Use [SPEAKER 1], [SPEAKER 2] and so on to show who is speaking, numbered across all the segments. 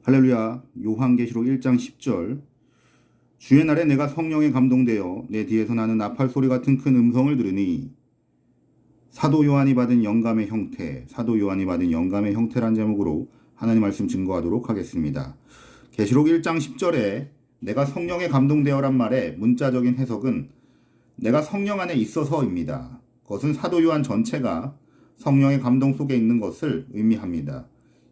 [SPEAKER 1] 할렐루야. 요한계시록 1장 10절. 주의 날에 내가 성령에 감동되어 내 뒤에서 나는 나팔 소리 같은 큰 음성을 들으니 사도 요한이 받은 영감의 형태, 사도 요한이 받은 영감의 형태란 제목으로 하나님 말씀 증거하도록 하겠습니다. 계시록 1장 10절에 내가 성령에 감동되어란 말의 문자적인 해석은 내가 성령 안에 있어서입니다. 그것은 사도 요한 전체가 성령의 감동 속에 있는 것을 의미합니다.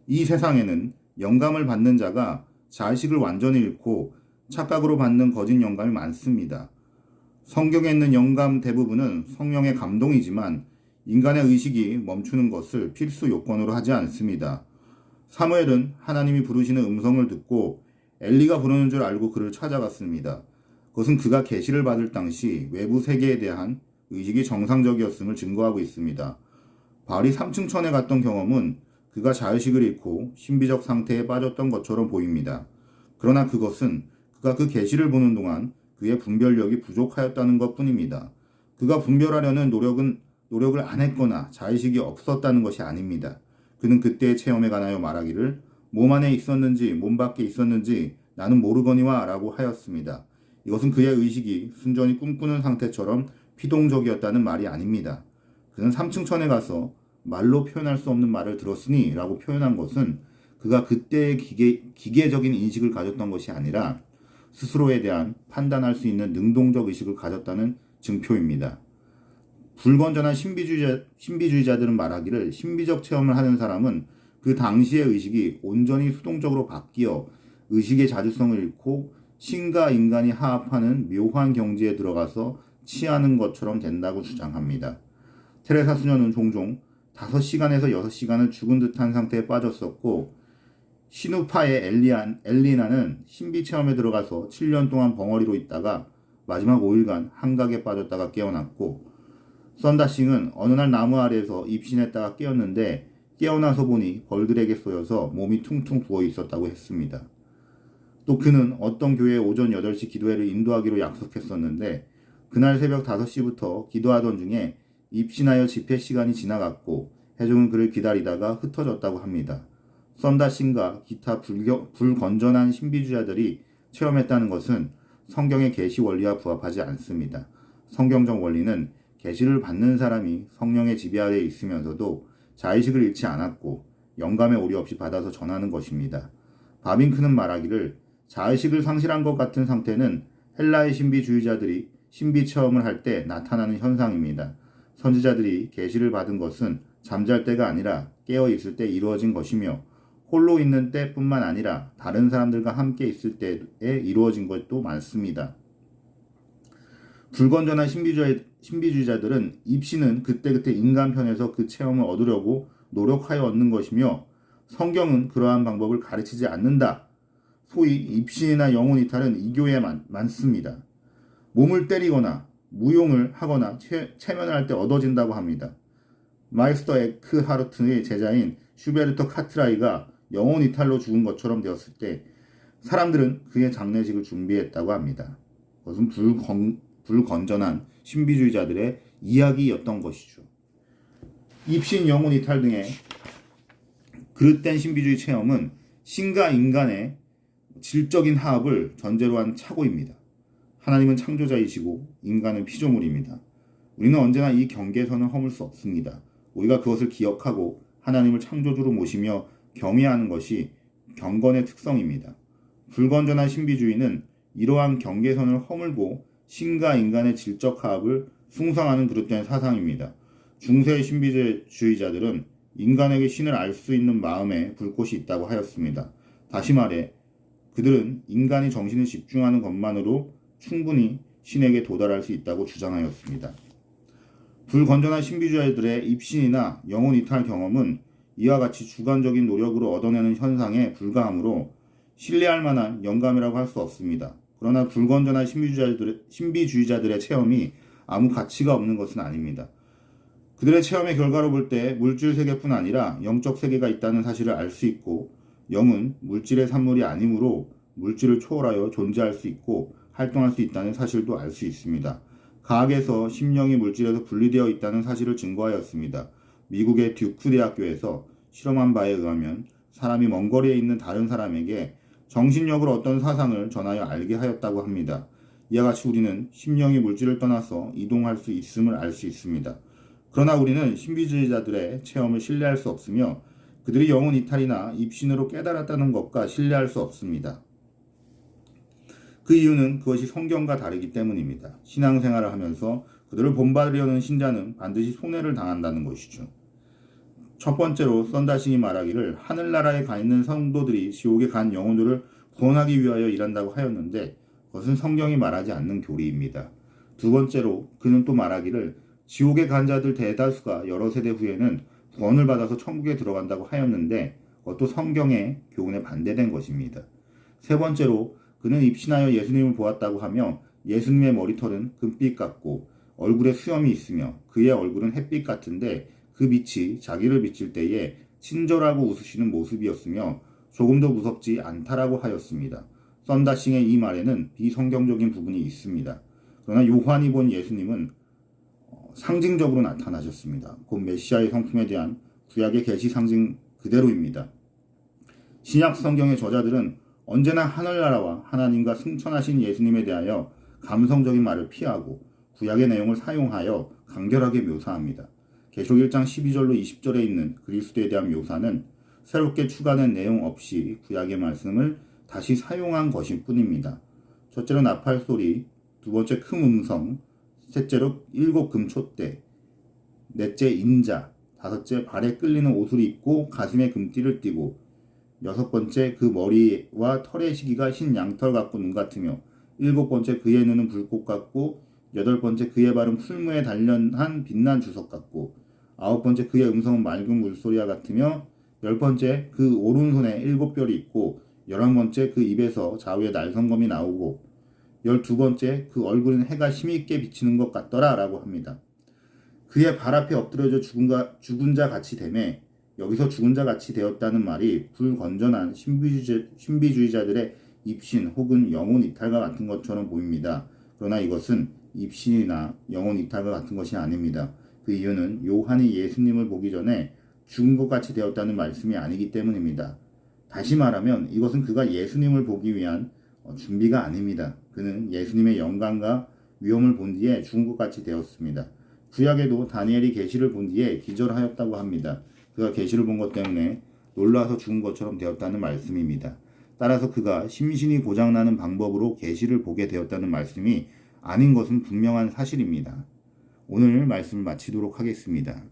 [SPEAKER 1] 이 세상에는 영감을 받는 자가 자의식을 완전히 잃고 착각으로 받는 거짓 영감이 많습니다. 성경에 있는 영감 대부분은 성령의 감동이지만 인간의 의식이 멈추는 것을 필수 요건으로 하지 않습니다. 사무엘은 하나님이 부르시는 음성을 듣고 엘리가 부르는 줄 알고 그를 찾아갔습니다. 그것은 그가 계시를 받을 당시 외부 세계에 대한 의식이 정상적이었음을 증거하고 있습니다. 바울이 3층 천에 갔던 경험은 그가 자의식을 잃고 신비적 상태에 빠졌던 것처럼 보입니다. 그러나 그것은 그가 그 계시를 보는 동안 그의 분별력이 부족하였다는 것뿐입니다. 그가 분별하려는 노력을 안 했거나 자의식이 없었다는 것이 아닙니다. 그는 그때의 체험에 관하여 말하기를 몸 안에 있었는지 몸 밖에 있었는지 나는 모르거니와 라고 하였습니다. 이것은 그의 의식이 순전히 꿈꾸는 상태처럼 피동적이었다는 말이 아닙니다. 그는 3층 천에 가서 말로 표현할 수 없는 말을 들었으니 라고 표현한 것은 그가 그때의 기계적인 인식을 가졌던 것이 아니라 스스로에 대한 판단할 수 있는 능동적 의식을 가졌다는 증표입니다. 불건전한 신비주의자들은 말하기를 신비적 체험을 하는 사람은 그 당시의 의식이 온전히 수동적으로 바뀌어 의식의 자주성을 잃고 신과 인간이 화합하는 묘한 경지에 들어가서 취하는 것처럼 된다고 주장합니다. 테레사 수녀는 종종 5시간에서 6시간을 죽은 듯한 상태에 빠졌었고 시누파의 엘리나는 신비체험에 들어가서 7년 동안 벙어리로 있다가 마지막 5일간 한각에 빠졌다가 깨어났고 썬다싱은 어느 날 나무 아래에서 입신했다가 깨었는데 깨어나서 보니 벌들에게 쏘여서 몸이 퉁퉁 부어 있었다고 했습니다. 또 그는 어떤 교회에 오전 8시 기도회를 인도하기로 약속했었는데 그날 새벽 5시부터 기도하던 중에 입신하여 집회 시간이 지나갔고 회중은 그를 기다리다가 흩어졌다고 합니다. 썬다싱과 기타 불건전한 신비주의자들이 체험했다는 것은 성경의 계시 원리와 부합하지 않습니다. 성경적 원리는 계시를 받는 사람이 성령의 지배 아래에 있으면서도 자의식을 잃지 않았고 영감의 오류 없이 받아서 전하는 것입니다. 바빙크는 말하기를 자의식을 상실한 것 같은 상태는 헬라의 신비주의자들이 신비체험을 할 때 나타나는 현상입니다. 선지자들이 계시를 받은 것은 잠잘 때가 아니라 깨어 있을 때 이루어진 것이며 홀로 있는 때뿐만 아니라 다른 사람들과 함께 있을 때에 이루어진 것도 많습니다. 불건전한 신비주의자들은 입신은 그때그때 인간 편에서 그 체험을 얻으려고 노력하여 얻는 것이며 성경은 그러한 방법을 가르치지 않는다. 소위 입신이나 영혼 이탈은 이 교회에 많습니다. 몸을 때리거나 무용을 하거나 체면을 할 때 얻어진다고 합니다. 마이스터 에크하르트의 제자인 슈베르트 카트라이가 영혼 이탈로 죽은 것처럼 되었을 때 사람들은 그의 장례식을 준비했다고 합니다. 그것은 불건전한 신비주의자들의 이야기였던 것이죠. 입신, 영혼 이탈 등의 그릇된 신비주의 체험은 신과 인간의 질적인 화합을 전제로 한 착오입니다. 하나님은 창조자이시고 인간은 피조물입니다. 우리는 언제나 이 경계선을 허물 수 없습니다. 우리가 그것을 기억하고 하나님을 창조주로 모시며 겸해하는 것이 경건의 특성입니다. 불건전한 신비주의는 이러한 경계선을 허물고 신과 인간의 질적 화합을 숭상하는 그릇된 사상입니다. 중세의 신비주의자들은 인간에게 신을 알 수 있는 마음에 불꽃이 있다고 하였습니다. 다시 말해 그들은 인간이 정신을 집중하는 것만으로 충분히 신에게 도달할 수 있다고 주장하였습니다. 불건전한 신비주의자들의 입신이나 영혼 이탈 경험은 이와 같이 주관적인 노력으로 얻어내는 현상에 불과하므로 신뢰할 만한 영감이라고 할 수 없습니다. 그러나 불건전한 신비주의자들의 체험이 아무 가치가 없는 것은 아닙니다. 그들의 체험의 결과로 볼 때 물질 세계뿐 아니라 영적 세계가 있다는 사실을 알 수 있고 영은 물질의 산물이 아니므로 물질을 초월하여 존재할 수 있고 활동할 수 있다는 사실도 알 수 있습니다. 과학에서 심령이 물질에서 분리되어 있다는 사실을 증거하였습니다. 미국의 듀크 대학교에서 실험한 바에 의하면 사람이 먼 거리에 있는 다른 사람에게 정신력으로 어떤 사상을 전하여 알게 하였다고 합니다. 이와 같이 우리는 심령이 물질을 떠나서 이동할 수 있음을 알 수 있습니다. 그러나 우리는 신비주의자들의 체험을 신뢰할 수 없으며 그들이 영혼 이탈이나 입신으로 깨달았다는 것과 신뢰할 수 없습니다. 그 이유는 그것이 성경과 다르기 때문입니다. 신앙생활을 하면서 그들을 본받으려는 신자는 반드시 손해를 당한다는 것이죠. 첫 번째로 썬다싱이 말하기를 하늘나라에 가 있는 성도들이 지옥에 간 영혼들을 구원하기 위하여 일한다고 하였는데 그것은 성경이 말하지 않는 교리입니다. 두 번째로 그는 또 말하기를 지옥에 간 자들 대다수가 여러 세대 후에는 구원을 받아서 천국에 들어간다고 하였는데 그것도 성경의 교훈에 반대된 것입니다. 세 번째로 그는 입신하여 예수님을 보았다고 하며 예수님의 머리털은 금빛 같고 얼굴에 수염이 있으며 그의 얼굴은 햇빛 같은데 그 빛이 자기를 비칠 때에 친절하고 웃으시는 모습이었으며 조금도 무섭지 않다라고 하였습니다. 썬다싱의 이 말에는 비성경적인 부분이 있습니다. 그러나 요한이 본 예수님은 상징적으로 나타나셨습니다. 곧 메시아의 성품에 대한 구약의 계시 상징 그대로입니다. 신약 성경의 저자들은 언제나 하늘나라와 하나님과 승천하신 예수님에 대하여 감성적인 말을 피하고 구약의 내용을 사용하여 간결하게 묘사합니다. 계시록 1장 12절로 20절에 있는 그리스도에 대한 묘사는 새롭게 추가된 내용 없이 구약의 말씀을 다시 사용한 것일 뿐입니다. 첫째로 나팔 소리, 두 번째 큰 음성, 셋째로 7 금촛대, 넷째 인자, 다섯째 발에 끌리는 옷을 입고 가슴에 금띠를 띠고, 여섯 번째 그 머리와 털의 시기가 흰 양털 같고 눈 같으며, 일곱 번째 그의 눈은 불꽃 같고, 여덟 번째 그의 발은 풀무에 단련한 빛난 주석 같고, 아홉 번째 그의 음성은 맑은 물소리와 같으며, 열 번째 그 오른손에 7뼈이 있고, 11번째 그 입에서 좌우에 날성검이 나오고, 12번째 그 얼굴은 해가 힘있게 비치는 것 같더라 라고 합니다. 그의 발 앞에 엎드려져 죽은 자 같이 되매, 여기서 죽은 자 같이 되었다는 말이 불건전한 신비주의자들의 입신 혹은 영혼 이탈과 같은 것처럼 보입니다. 그러나 이것은 입신이나 영혼 이탈과 같은 것이 아닙니다. 그 이유는 요한이 예수님을 보기 전에 죽은 것 같이 되었다는 말씀이 아니기 때문입니다. 다시 말하면 이것은 그가 예수님을 보기 위한 준비가 아닙니다. 그는 예수님의 영광과 위엄을 본 뒤에 죽은 것 같이 되었습니다. 구약에도 다니엘이 계시를 본 뒤에 기절하였다고 합니다. 그가 계시를 본 것 때문에 놀라서 죽은 것처럼 되었다는 말씀입니다. 따라서 그가 심신이 고장나는 방법으로 계시를 보게 되었다는 말씀이 아닌 것은 분명한 사실입니다. 오늘 말씀을 마치도록 하겠습니다.